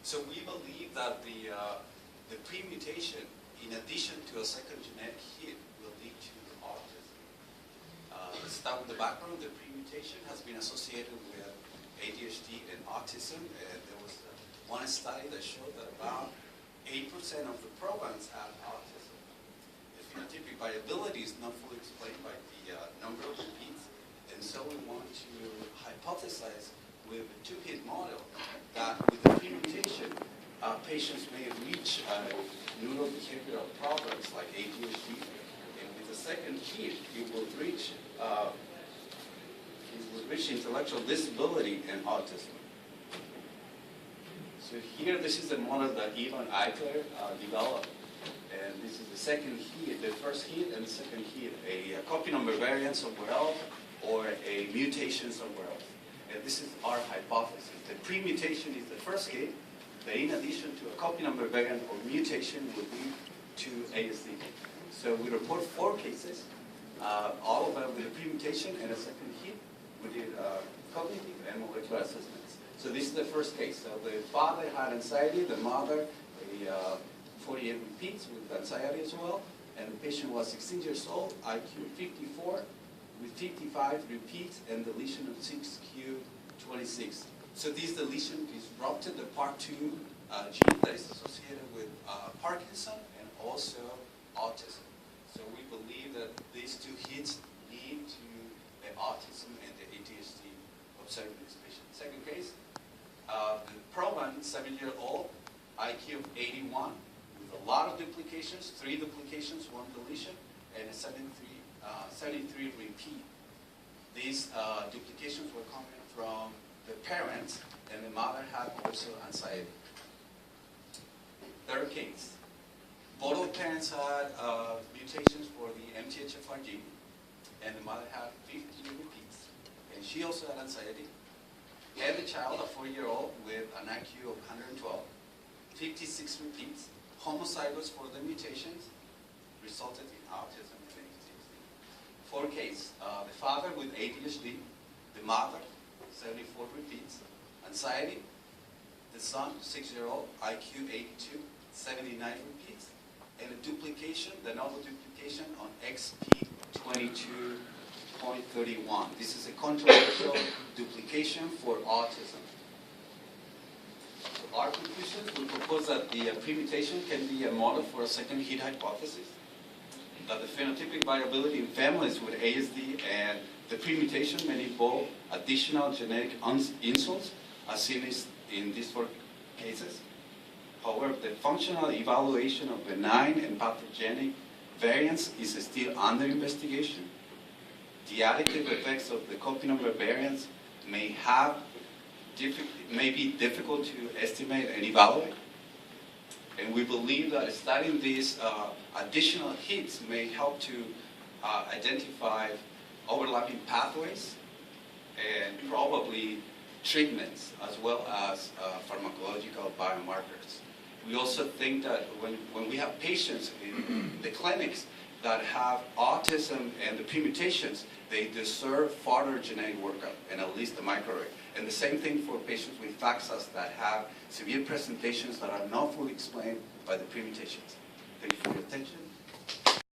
So we believe that the premutation, in addition to a second genetic hit, will lead to autism. Let's start with the background. The premutation has been associated with ADHD and autism. And there was one study that showed that about 8% of the probants had autism. The phenotypic variability is not fully explained by the number of repeats, and so we want to hypothesize with a two-hit model that with the premutation, patients may reach neurobehavioral problems like ADHD, and with the second hit, it will reach intellectual disability and autism. So here, this is the model that Ivan Eichler developed, and this is the second hit, the first hit and the second hit, a copy number variant somewhere else or a mutation somewhere else. And this is our hypothesis. The premutation is the first hit, but in addition to a copy number variant or mutation would lead to ASD. So we report 4 cases, all of them with a premutation and a second hit. We did cognitive and molecular assessments. So this is the first case. So the father had anxiety, the mother, 48 repeats with anxiety as well, and the patient was 16 years old, IQ 54, with 55 repeats and deletion of 6q26. So this deletion disrupted the part 2 gene that is associated with Parkinson and also autism. So we believe that these 2 hits lead to the autism and the ADHD observed in this patient. Second case, the proband, 7-year-old, IQ of 81, with a lot of duplications, 3 duplications, 1 deletion, and a 73 repeat. These duplications were coming from the parents, and the mother had also anxiety. Third case, both of the parents had mutations for the MTHFR gene, and the mother had 50 repeats, and she also had anxiety. And the child, a 4-year-old with an IQ of 112, 56 repeats, homozygous for the mutations, resulted in autism and ADHD. 4 case, the father with ADHD, the mother, 74 repeats, anxiety, the son, 6-year-old, IQ 82, 79 repeats, and a duplication, the novel duplication on XP22.31. This is a controversial duplication for autism. So our conclusions, we propose that the premutation can be a model for a second hit hypothesis, that the phenotypic variability in families with ASD and the premutation may involve additional genetic insults, as seen in these 4 cases. However, the functional evaluation of benign and pathogenic variants is still under investigation. The additive effects of the copy number variants may be difficult to estimate and evaluate. And we believe that studying these additional hits may help to identify overlapping pathways and probably treatments as well as pharmacological biomarkers. We also think that when we have patients in the clinics that have autism and the permutations, they deserve further genetic workup and at least a microarray. And the same thing for patients with FACSAs that have severe presentations that are not fully explained by the permutations. Thank you for your attention.